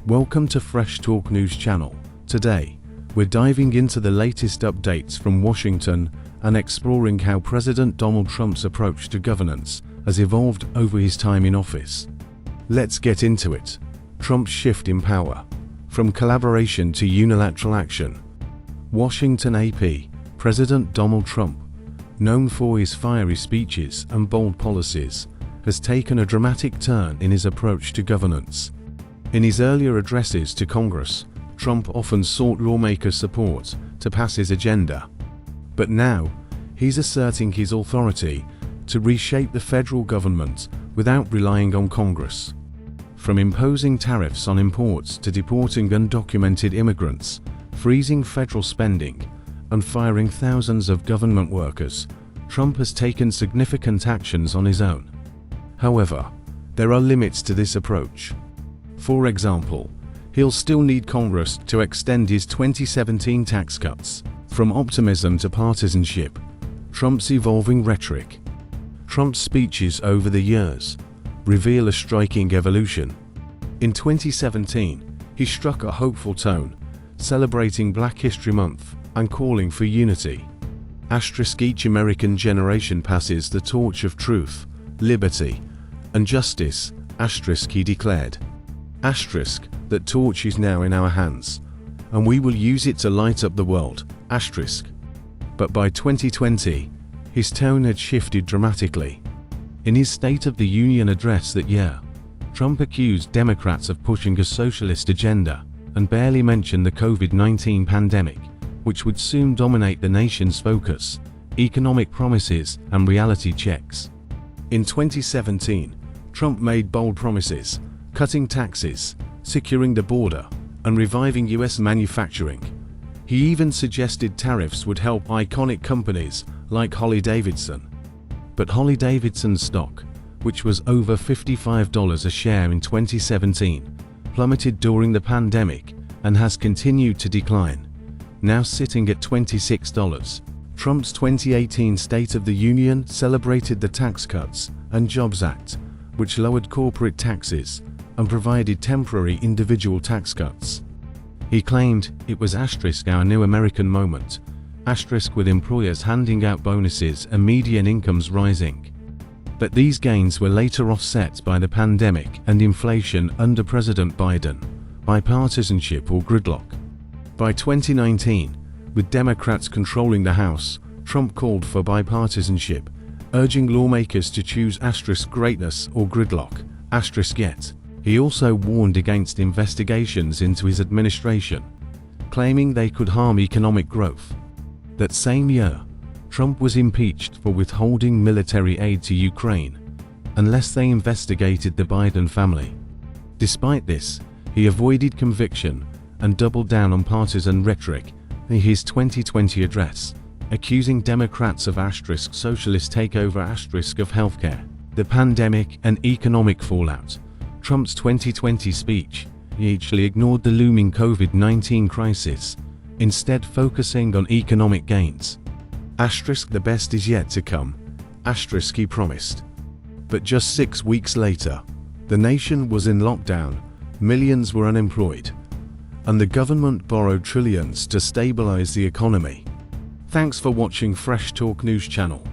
Welcome to Fresh Talk News Channel. Today, we're diving into the latest updates from Washington and exploring how President Donald Trump's approach to governance has evolved over his time in office. Let's get into it. Trump's shift in power. From collaboration to unilateral action. Washington AP, President Donald Trump, known for his fiery speeches and bold policies, has taken a dramatic turn in his approach to governance. In his earlier addresses to Congress, Trump often sought lawmakers' support to pass his agenda. But now, he's asserting his authority to reshape the federal government without relying on Congress. From imposing tariffs on imports to deporting undocumented immigrants, freezing federal spending, and firing thousands of government workers, Trump has taken significant actions on his own. However, there are limits to this approach. For example, he'll still need Congress to extend his 2017 tax cuts. From optimism to partisanship, Trump's evolving rhetoric. Trump's speeches over the years reveal a striking evolution. In 2017, he struck a hopeful tone, celebrating Black History Month and calling for unity. Each American generation passes the torch of truth, liberty, and justice, he declared. That torch is now in our hands, and we will use it to light up the world, But by 2020, his tone had shifted dramatically. In his State of the Union address that year, Trump accused Democrats of pushing a socialist agenda and barely mentioned the COVID-19 pandemic, which would soon dominate the nation's focus, economic promises, and reality checks. In 2017, Trump made bold promises, cutting taxes, securing the border, and reviving U.S. manufacturing. He even suggested tariffs would help iconic companies like Harley-Davidson. But Harley-Davidson's stock, which was over $55 a share in 2017, plummeted during the pandemic and has continued to decline, now sitting at $26. Trump's 2018 State of the Union celebrated the Tax Cuts and Jobs Act, which lowered corporate taxes and provided temporary individual tax cuts. He claimed it was our new American moment, with employers handing out bonuses and median incomes rising. But these gains were later offset by the pandemic and inflation under President Biden, bipartisanship or gridlock. By 2019, with Democrats controlling the House, Trump called for bipartisanship, urging lawmakers to choose greatness or gridlock, yet. He also warned against investigations into his administration, claiming they could harm economic growth. That same year, Trump was impeached for withholding military aid to Ukraine, unless they investigated the Biden family. Despite this, he avoided conviction and doubled down on partisan rhetoric in his 2020 address, accusing Democrats of socialist takeover of healthcare, the pandemic, and economic fallout. Trump's 2020 speech actually ignored the looming COVID-19 crisis, instead focusing on economic gains. The best is yet to come, he promised. But just 6 weeks later, the nation was in lockdown, millions were unemployed, and the government borrowed trillions to stabilize the economy. Thanks for watching Fresh Talk News Channel.